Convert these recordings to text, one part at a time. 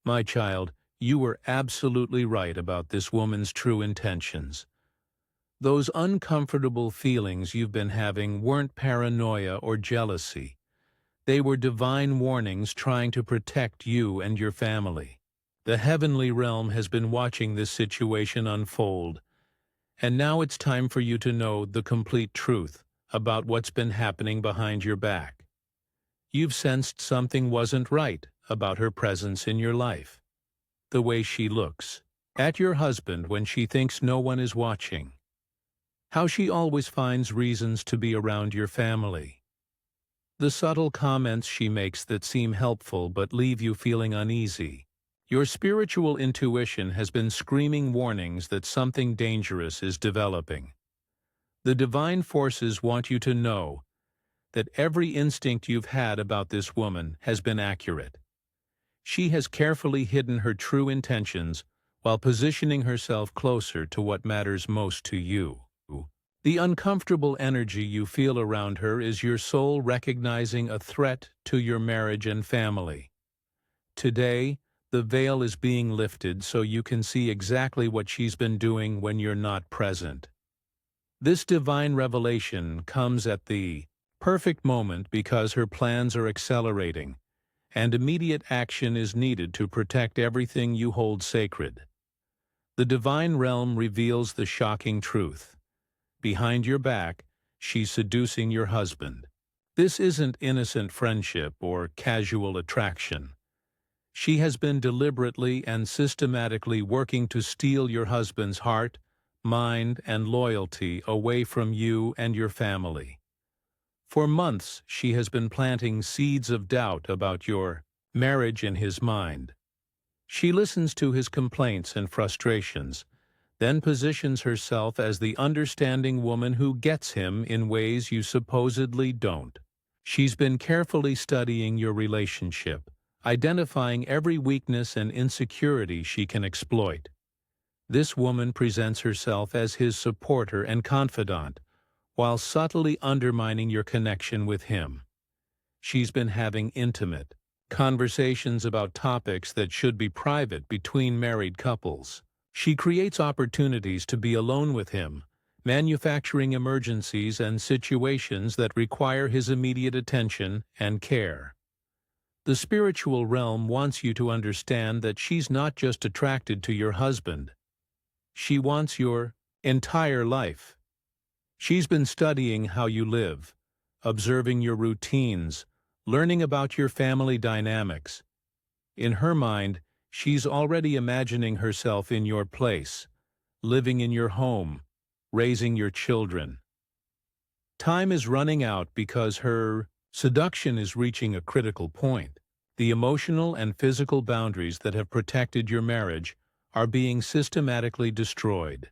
My child, you were absolutely right about this woman's true intentions. Those uncomfortable feelings you've been having weren't paranoia or jealousy. They were divine warnings trying to protect you and your family. The heavenly realm has been watching this situation unfold, and now it's time for you to know the complete truth about what's been happening behind your back. You've sensed something wasn't right about her presence in your life. The way she looks at your husband when she thinks no one is watching. How she always finds reasons to be around your family. The subtle comments she makes that seem helpful but leave you feeling uneasy. Your spiritual intuition has been screaming warnings that something dangerous is developing. The divine forces want you to know that every instinct you've had about this woman has been accurate. She has carefully hidden her true intentions while positioning herself closer to what matters most to you. The uncomfortable energy you feel around her is your soul recognizing a threat to your marriage and family. Today, the veil is being lifted so you can see exactly what she's been doing when you're not present. This divine revelation comes at the perfect moment because her plans are accelerating, and immediate action is needed to protect everything you hold sacred. The divine realm reveals the shocking truth. Behind your back, she's seducing your husband. This isn't innocent friendship or casual attraction. She has been deliberately and systematically working to steal your husband's heart, mind, and loyalty away from you and your family. For months, she has been planting seeds of doubt about your marriage in his mind. She listens to his complaints and frustrations, then positions herself as the understanding woman who gets him in ways you supposedly don't. She's been carefully studying your relationship, identifying every weakness and insecurity she can exploit. This woman presents herself as his supporter and confidant, while subtly undermining your connection with him. She's been having intimate conversations about topics that should be private between married couples. She creates opportunities to be alone with him, manufacturing emergencies and situations that require his immediate attention and care. The spiritual realm wants you to understand that she's not just attracted to your husband. She wants your entire life. She's been studying how you live, observing your routines, learning about your family dynamics. In her mind, she's already imagining herself in your place, living in your home, raising your children. Time is running out because her seduction is reaching a critical point. The emotional and physical boundaries that have protected your marriage are being systematically destroyed.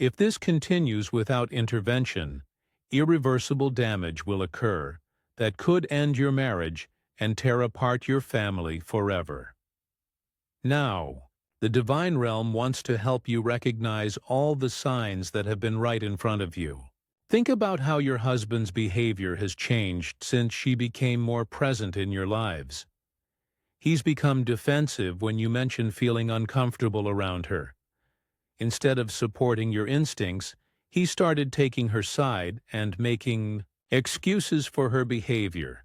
If this continues without intervention, irreversible damage will occur that could end your marriage and tear apart your family forever. Now, the divine realm wants to help you recognize all the signs that have been right in front of you. Think about how your husband's behavior has changed since she became more present in your lives. He's become defensive when you mention feeling uncomfortable around her. Instead of supporting your instincts, he started taking her side and making excuses for her behavior.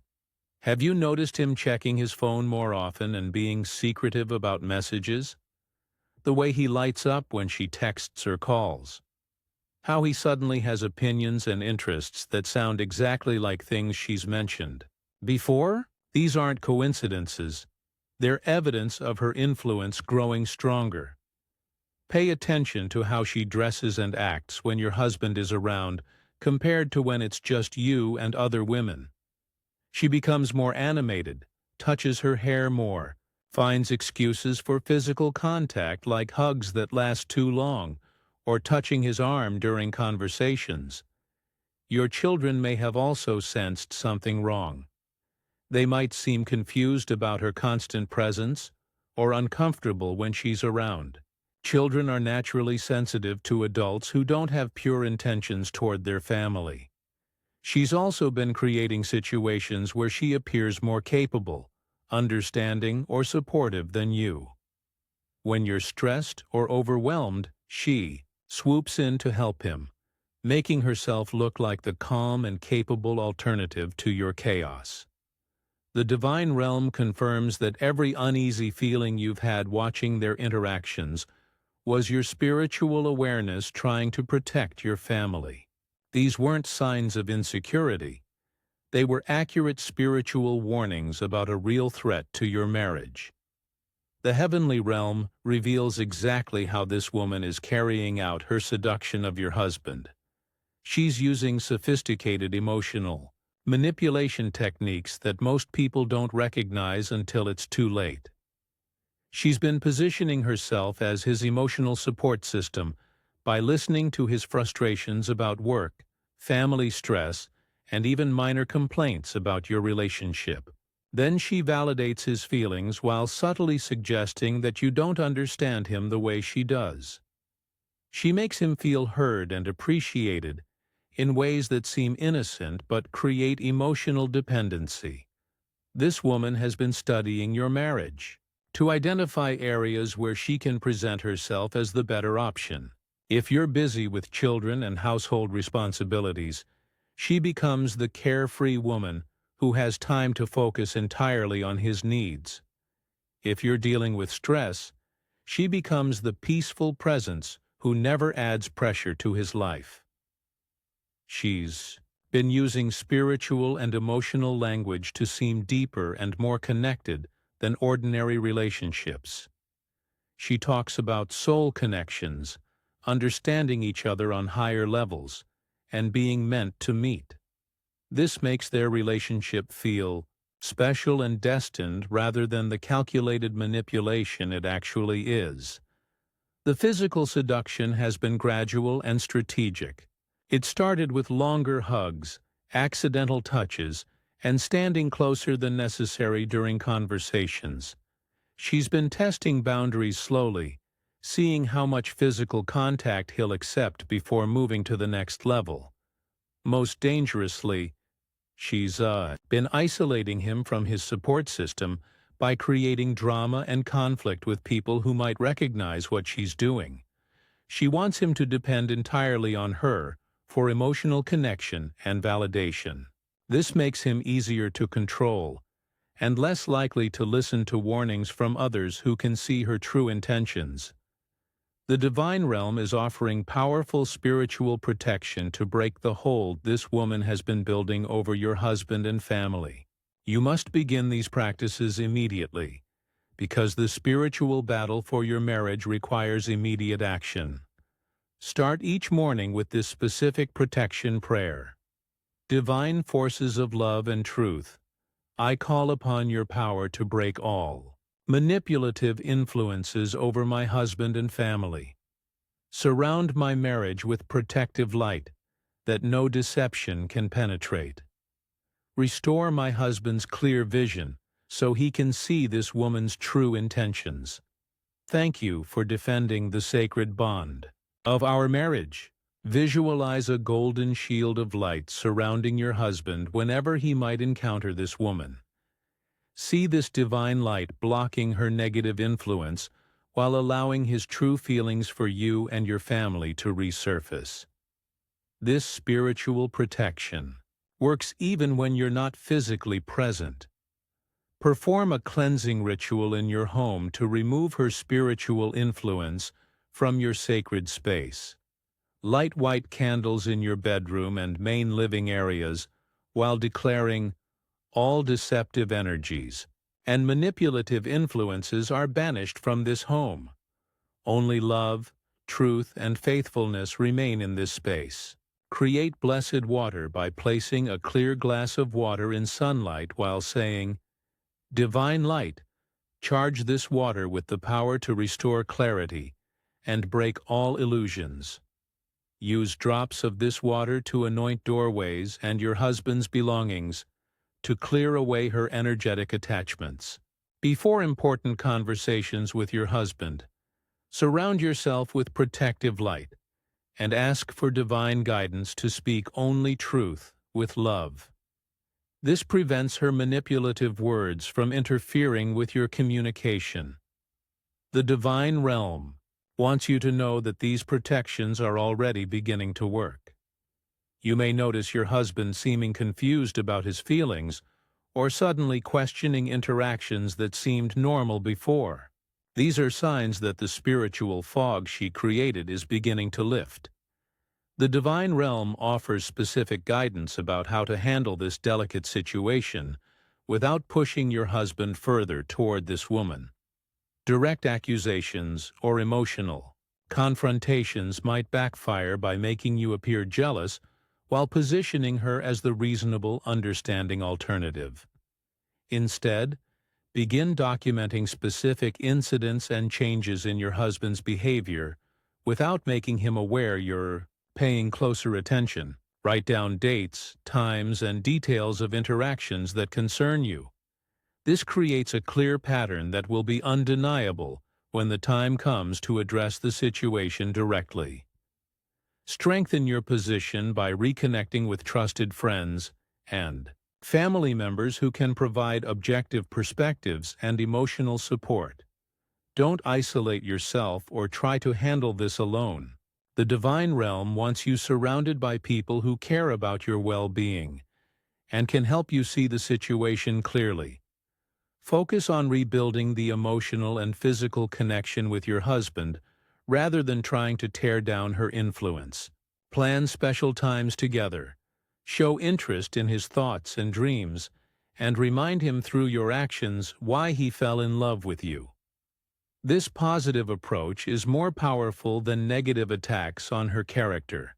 Have you noticed him checking his phone more often and being secretive about messages? The way he lights up when she texts or calls. How he suddenly has opinions and interests that sound exactly like things she's mentioned before? These aren't coincidences. They're evidence of her influence growing stronger. Pay attention to how she dresses and acts when your husband is around compared to when it's just you and other women. She becomes more animated, touches her hair more, finds excuses for physical contact like hugs that last too long, or touching his arm during conversations. Your children may have also sensed something wrong. They might seem confused about her constant presence or uncomfortable when she's around. Children are naturally sensitive to adults who don't have pure intentions toward their family. She's also been creating situations where she appears more capable, understanding, or supportive than you. When you're stressed or overwhelmed, she swoops in to help him, making herself look like the calm and capable alternative to your chaos. The divine realm confirms that every uneasy feeling you've had watching their interactions was your spiritual awareness trying to protect your family. These weren't signs of insecurity. They were accurate spiritual warnings about a real threat to your marriage. The heavenly realm reveals exactly how this woman is carrying out her seduction of your husband. She's using sophisticated emotional manipulation techniques that most people don't recognize until it's too late. She's been positioning herself as his emotional support system by listening to his frustrations about work, family stress, and even minor complaints about your relationship. Then she validates his feelings while subtly suggesting that you don't understand him the way she does. She makes him feel heard and appreciated in ways that seem innocent but create emotional dependency. This woman has been studying your marriage to identify areas where she can present herself as the better option. If you're busy with children and household responsibilities, she becomes the carefree woman who has time to focus entirely on his needs. If you're dealing with stress, she becomes the peaceful presence who never adds pressure to his life. She's been using spiritual and emotional language to seem deeper and more connected than ordinary relationships. She talks about soul connections, understanding each other on higher levels, and being meant to meet. This makes their relationship feel special and destined rather than the calculated manipulation it actually is. The physical seduction has been gradual and strategic. It started with longer hugs, accidental touches, and standing closer than necessary during conversations. She's been testing boundaries slowly, seeing how much physical contact he'll accept before moving to the next level. Most dangerously, she's been isolating him from his support system by creating drama and conflict with people who might recognize what she's doing. She wants him to depend entirely on her for emotional connection and validation. This makes him easier to control and less likely to listen to warnings from others who can see her true intentions. The divine realm is offering powerful spiritual protection to break the hold this woman has been building over your husband and family. You must begin these practices immediately, because the spiritual battle for your marriage requires immediate action. Start each morning with this specific protection prayer. Divine forces of love and truth, I call upon your power to break all manipulative influences over my husband and family. Surround my marriage with protective light that no deception can penetrate. Restore my husband's clear vision so he can see this woman's true intentions. Thank you for defending the sacred bond of our marriage. Visualize a golden shield of light surrounding your husband whenever he might encounter this woman. See this divine light blocking her negative influence while allowing his true feelings for you and your family to resurface. This spiritual protection works even when you're not physically present. Perform a cleansing ritual in your home to remove her spiritual influence from your sacred space. Light white candles in your bedroom and main living areas while declaring, all deceptive energies and manipulative influences are banished from this home. Only love, truth, and faithfulness remain in this space. Create blessed water by placing a clear glass of water in sunlight while saying, Divine light, charge this water with the power to restore clarity and break all illusions. Use drops of this water to anoint doorways and your husband's belongings to clear away her energetic attachments. Before important conversations with your husband, surround yourself with protective light and ask for divine guidance to speak only truth with love. This prevents her manipulative words from interfering with your communication. The divine realm wants you to know that these protections are already beginning to work. You may notice your husband seeming confused about his feelings or suddenly questioning interactions that seemed normal before. These are signs that the spiritual fog she created is beginning to lift. The divine realm offers specific guidance about how to handle this delicate situation without pushing your husband further toward this woman. Direct accusations or emotional confrontations might backfire by making you appear jealous while positioning her as the reasonable, understanding alternative. Instead, begin documenting specific incidents and changes in your husband's behavior without making him aware you're paying closer attention. Write down dates, times, and details of interactions that concern you. This creates a clear pattern that will be undeniable when the time comes to address the situation directly. Strengthen your position by reconnecting with trusted friends and family members who can provide objective perspectives and emotional support. Don't isolate yourself or try to handle this alone. The divine realm wants you surrounded by people who care about your well-being and can help you see the situation clearly. Focus on rebuilding the emotional and physical connection with your husband rather than trying to tear down her influence. Plan special times together. Show interest in his thoughts and dreams, and remind him through your actions why he fell in love with you. This positive approach is more powerful than negative attacks on her character.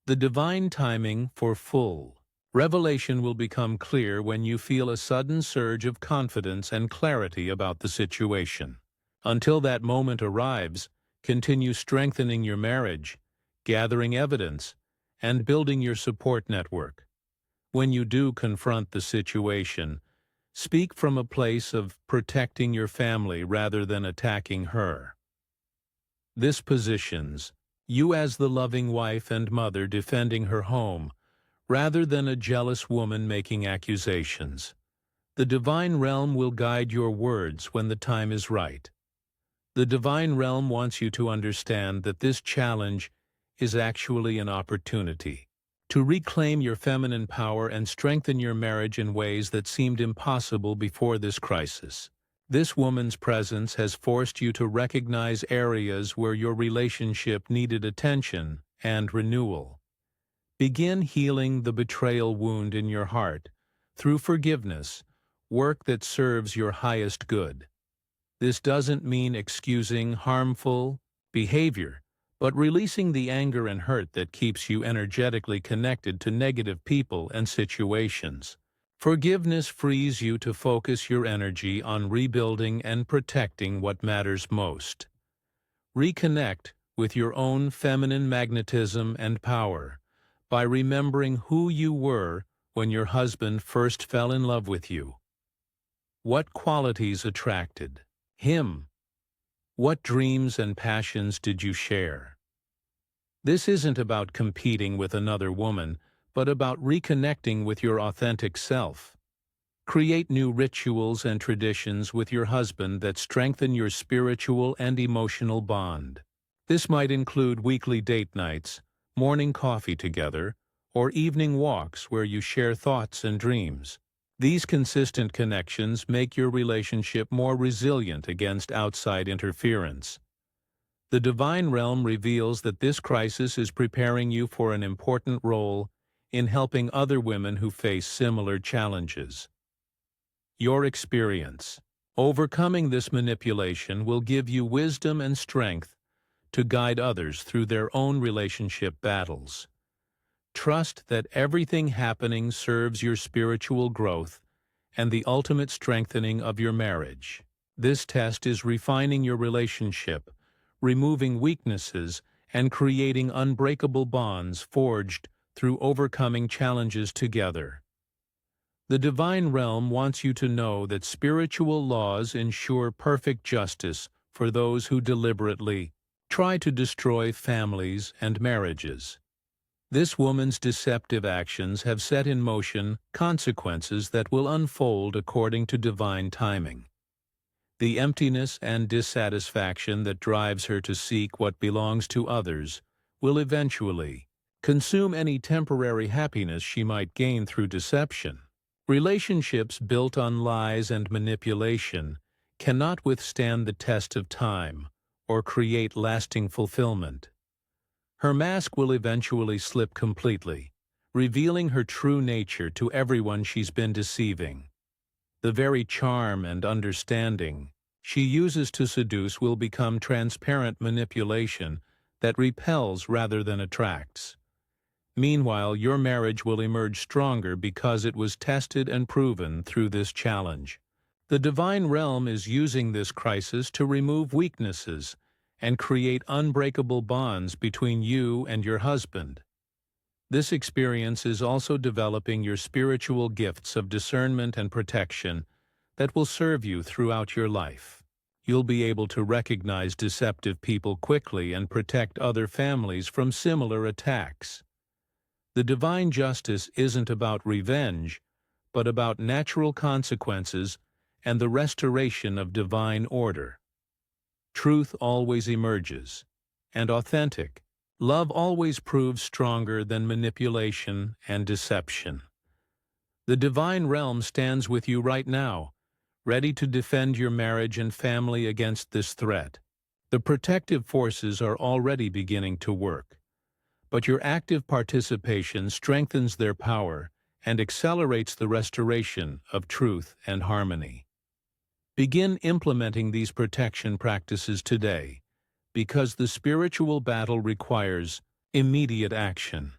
The divine timing for full revelation will become clear when you feel a sudden surge of confidence and clarity about the situation. Until that moment arrives, continue strengthening your marriage, gathering evidence, and building your support network. When you do confront the situation, speak from a place of protecting your family rather than attacking her. This positions you as the loving wife and mother defending her home, rather than a jealous woman making accusations. The divine realm will guide your words when the time is right. The divine realm wants you to understand that this challenge is actually an opportunity to reclaim your feminine power and strengthen your marriage in ways that seemed impossible before this crisis. This woman's presence has forced you to recognize areas where your relationship needed attention and renewal. Begin healing the betrayal wound in your heart through forgiveness, work that serves your highest good. This doesn't mean excusing harmful behavior, but releasing the anger and hurt that keeps you energetically connected to negative people and situations. Forgiveness frees you to focus your energy on rebuilding and protecting what matters most. Reconnect with your own feminine magnetism and power by remembering who you were when your husband first fell in love with you. What qualities attracted him? What dreams and passions did you share? This isn't about competing with another woman, but about reconnecting with your authentic self. Create new rituals and traditions with your husband that strengthen your spiritual and emotional bond. This might include weekly date nights, morning coffee together, or evening walks where you share thoughts and dreams. These consistent connections make your relationship more resilient against outside interference. The divine realm reveals that this crisis is preparing you for an important role in helping other women who face similar challenges. Your experience overcoming this manipulation will give you wisdom and strength to guide others through their own relationship battles. Trust that everything happening serves your spiritual growth and the ultimate strengthening of your marriage. This test is refining your relationship, removing weaknesses, and creating unbreakable bonds forged through overcoming challenges together. The divine realm wants you to know that spiritual laws ensure perfect justice for those who deliberately try to destroy families and marriages. This woman's deceptive actions have set in motion consequences that will unfold according to divine timing. The emptiness and dissatisfaction that drives her to seek what belongs to others will eventually consume any temporary happiness she might gain through deception. Relationships built on lies and manipulation cannot withstand the test of time or create lasting fulfillment. Her mask will eventually slip completely, revealing her true nature to everyone she's been deceiving. The very charm and understanding she uses to seduce will become transparent manipulation that repels rather than attracts. Meanwhile, your marriage will emerge stronger because it was tested and proven through this challenge. The divine realm is using this crisis to remove weaknesses and create unbreakable bonds between you and your husband. This experience is also developing your spiritual gifts of discernment and protection that will serve you throughout your life. You'll be able to recognize deceptive people quickly and protect other families from similar attacks. The divine justice isn't about revenge, but about natural consequences and the restoration of divine order. Truth always emerges, and authentic love always proves stronger than manipulation and deception. The divine realm stands with you right now, ready to defend your marriage and family against this threat. The protective forces are already beginning to work, but your active participation strengthens their power and accelerates the restoration of truth and harmony. Begin implementing these protection practices today, because the spiritual battle requires immediate action.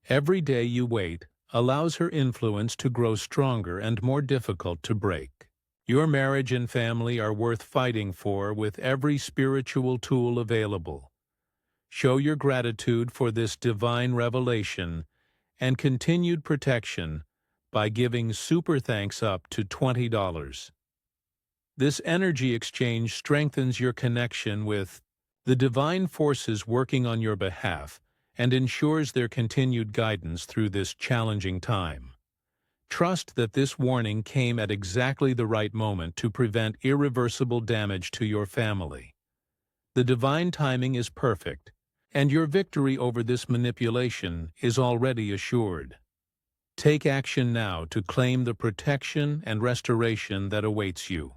Every day you wait allows her influence to grow stronger and more difficult to break. Your marriage and family are worth fighting for with every spiritual tool available. Show your gratitude for this divine revelation and continued protection by giving super thanks up to $20. This energy exchange strengthens your connection with the divine forces working on your behalf and ensures their continued guidance through this challenging time. Trust that this warning came at exactly the right moment to prevent irreversible damage to your family. The divine timing is perfect, and your victory over this manipulation is already assured. Take action now to claim the protection and restoration that awaits you.